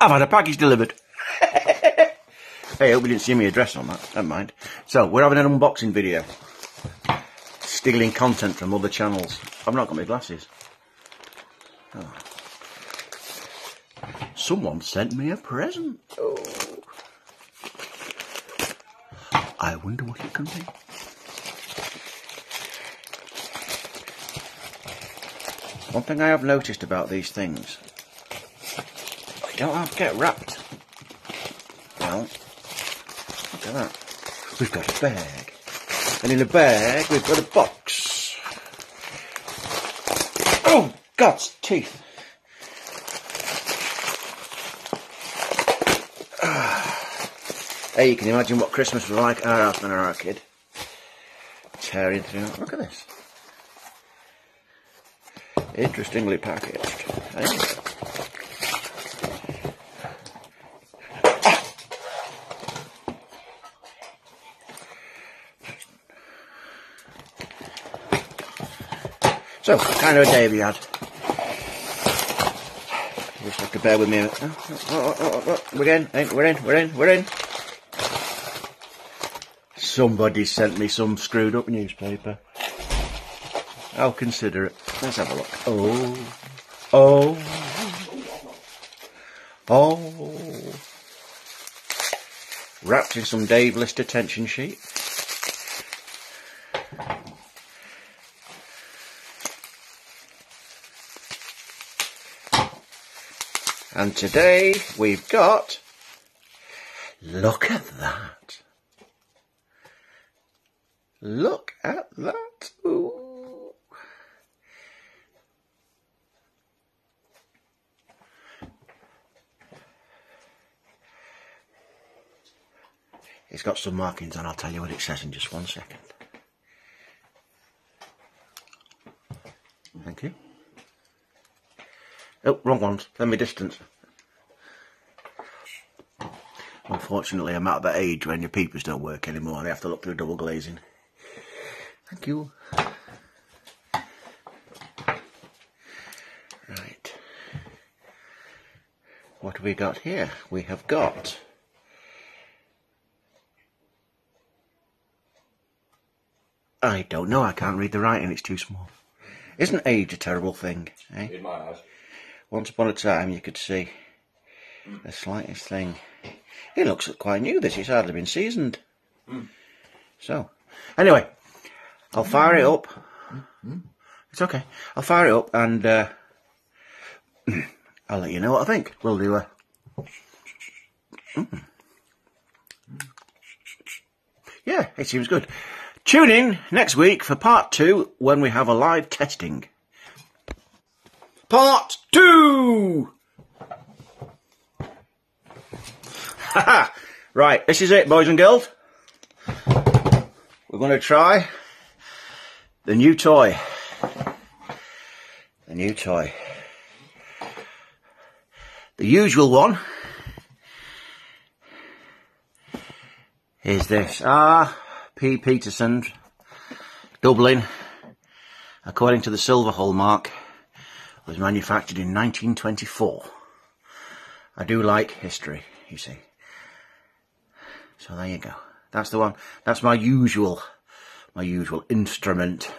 I've had a package delivered. Hey, I hope you didn't see my address on that. Never mind. So, we're having an unboxing video. Stealing content from other channels. I've not got my glasses. Oh. Someone sent me a present. Oh. I wonder what it can be. One thing I have noticed about these things, they don't have to get wrapped. Well, look at that. We've got a bag. And in the bag, we've got a box. Oh, God's teeth. Hey, you can imagine what Christmas was like at our house when I was a kid. Tearing through. Look at this. Interestingly packaged. Hey. So, what kind of a day have you had? You just have to bear with me. We're in. Somebody sent me some screwed up newspaper. I'll consider it. Let's have a look. Oh. Wrapped in some Dave Lister tension sheet. And today we've got, look at that. Look at that. Ooh. It's got some markings on, I'll tell you what it says in just 1 second. Thank you. Oh, wrong ones. Let me distance. Unfortunately, I'm at that age when your peepers don't work anymore. They have to look through double glazing. Thank you. Right. What have we got here? We have got... I don't know. I can't read the writing. It's too small. Isn't age a terrible thing? Eh? In my eyes. Once upon a time you could see the slightest thing. It looks quite new, this. It's hardly been seasoned. So, anyway, I'll fire it up. It's okay. I'll fire it up and I'll let you know what I think. We'll do a... Yeah, it seems good. Tune in next week for part 2 when we have a live testing. Part 2! Haha! Right, this is it, boys and girls. We're going to try the new toy. The new toy. The usual one is this. R.P. Peterson, Dublin, according to the silver hallmark, was manufactured in 1924. I do like history, you see. So there you go. That's the one. That's my usual instrument.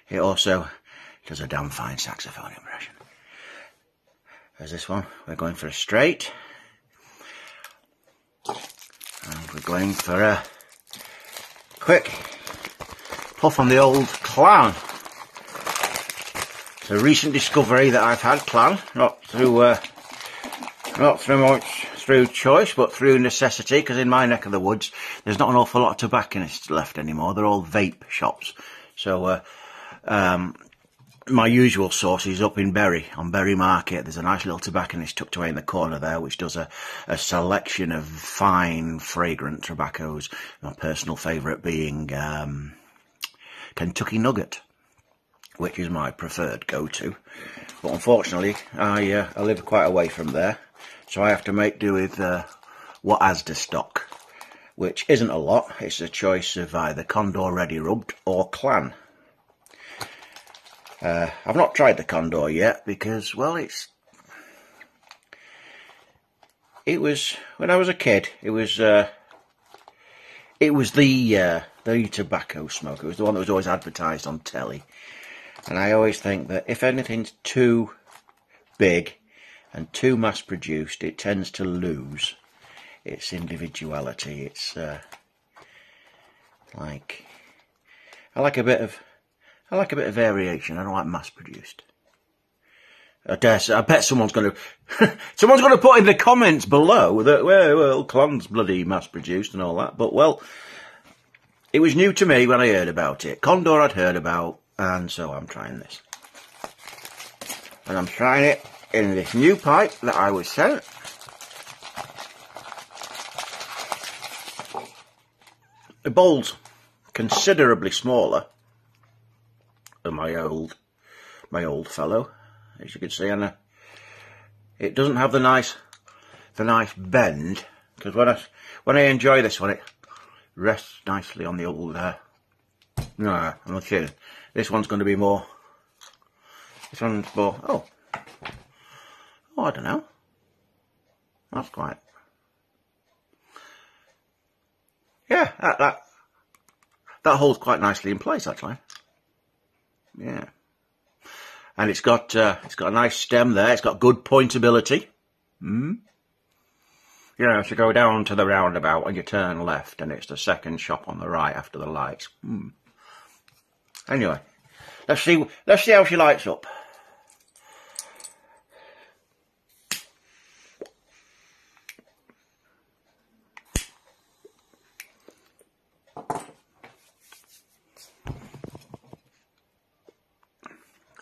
It also does a damn fine saxophone impression. There's this one. We're going for a straight. And we're going for a quick puff on the old Clan. It's a recent discovery that I've had, Clan, not through choice, but through necessity, because in my neck of the woods, there's not an awful lot of tobacconists left anymore. They're all vape shops. So, my usual source is up in Bury, on Bury Market. There's a nice little tobacconist tucked away in the corner there, which does a selection of fine, fragrant tobaccos. My personal favourite being Kentucky Nugget, which is my preferred go-to. But unfortunately, I live quite away from there, so I have to make do with what Asda stock, which isn't a lot. It's a choice of either Condor Ready Rubbed or Clan. I've not tried the Condor yet because, well, it's it was, when I was a kid, it was the tobacco smoke. It was the one that was always advertised on telly. And I always think that if anything's too big and too mass-produced, it tends to lose its individuality. It's like, I like a bit of variation. I don't like mass-produced. I bet someone's going to put in the comments below that, well, Clon's bloody mass-produced and all that. But, well, it was new to me when I heard about it. Condor I'd heard about, and so I'm trying this. And I'm trying it in this new pipe that I was sent. The bowl's considerably smaller than my old fellow, as you can see, and it doesn't have the nice bend, because when I enjoy this one, it rests nicely on the old. No, I'm not kidding. This one's going to be more. This one's more. Oh, I don't know. That's quite. Yeah, that holds quite nicely in place, actually. Yeah. And it's got a nice stem there. It's got good pointability. You know, if you go down to the roundabout and you turn left, and it's the second shop on the right after the lights. Anyway, let's see how she lights up.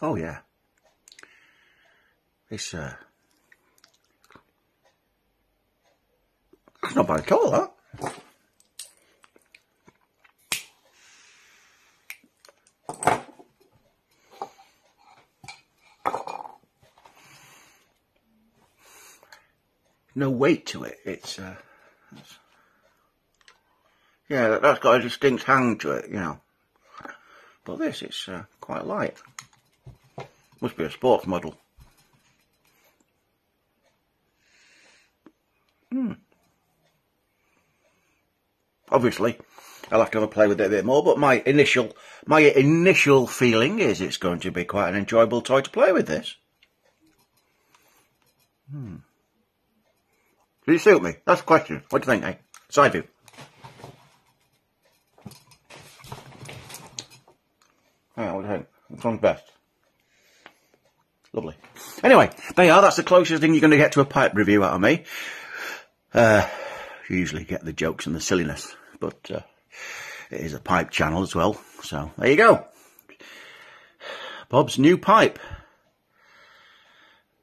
Oh yeah. It's not bad at all, that. No weight to it. It's yeah, that's got a distinct hang to it, you know. But this, it's quite light. Must be a sports model. Obviously, I'll have to have a play with it a bit more, but my initial feeling is it's going to be quite an enjoyable toy to play with this. Does it suit me? That's the question. What do you think, eh? Side view. What do you think? Which one's best? Lovely. Anyway, there you are. That's the closest thing you're going to get to a pipe review out of me. You usually get the jokes and the silliness, but it is a pipe channel as well. So there you go. Bob's new pipe.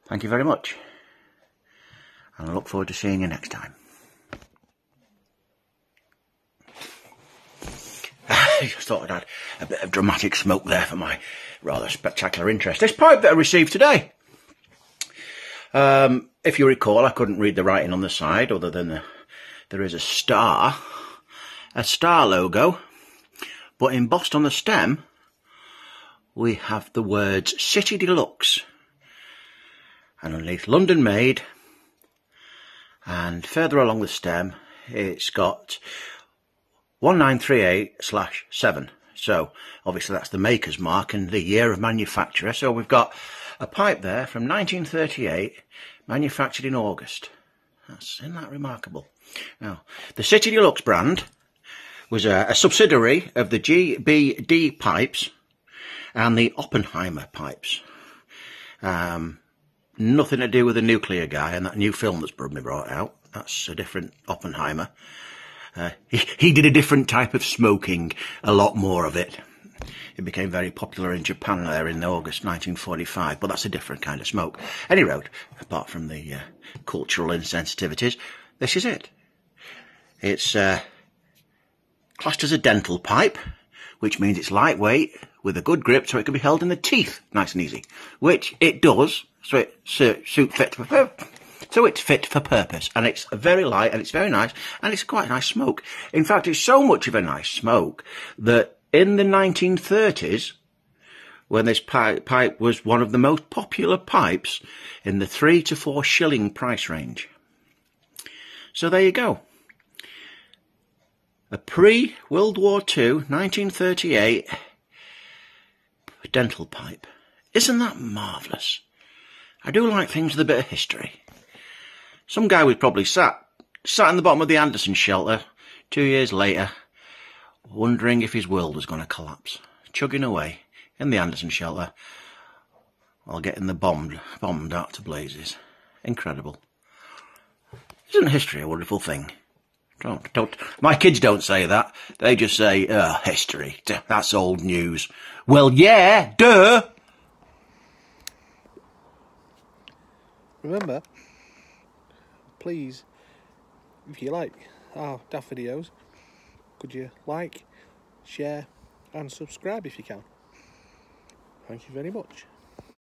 Thank you very much. And I look forward to seeing you next time. I just thought I'd add a bit of dramatic smoke there for my rather spectacular interest. This pipe that I received today. If you recall, I couldn't read the writing on the side other than there is a star logo, but embossed on the stem we have the words City Deluxe, and underneath London Made, and further along the stem it's got 1938/7. So obviously that's the maker's mark and the year of manufacturer. So we've got a pipe there from 1938, manufactured in August. Isn't that remarkable? Now, the City Deluxe brand was a subsidiary of the GBD pipes and the Oppenheimer pipes. Nothing to do with the nuclear guy and that new film that's been brought out. That's a different Oppenheimer. He did a different type of smoking, a lot more of it. It became very popular in Japan there in August 1945, but that's a different kind of smoke. Any road, apart from the cultural insensitivities, this is it. It's classed as a dental pipe, which means it's lightweight with a good grip so it can be held in the teeth nice and easy, which it does, so it's fit for purpose, and it's very light, and it's very nice, and it's quite a nice smoke. In fact, it's so much of a nice smoke that in the 1930s, when this pipe was one of the most popular pipes in the 3 to 4 shilling price range. So there you go. A pre-World War II, 1938 dental pipe. Isn't that marvellous? I do like things with a bit of history. Some guy was probably sat in the bottom of the Anderson shelter 2 years later, wondering if his world was going to collapse, chugging away in the Anderson shelter while getting the bombed out to blazes. Incredible. Isn't history a wonderful thing? Don't. My kids don't say that. They just say, history. That's old news. Well, yeah, duh. Remember, please, if you like our daft videos, could you like, share and subscribe if you can? Thank you very much.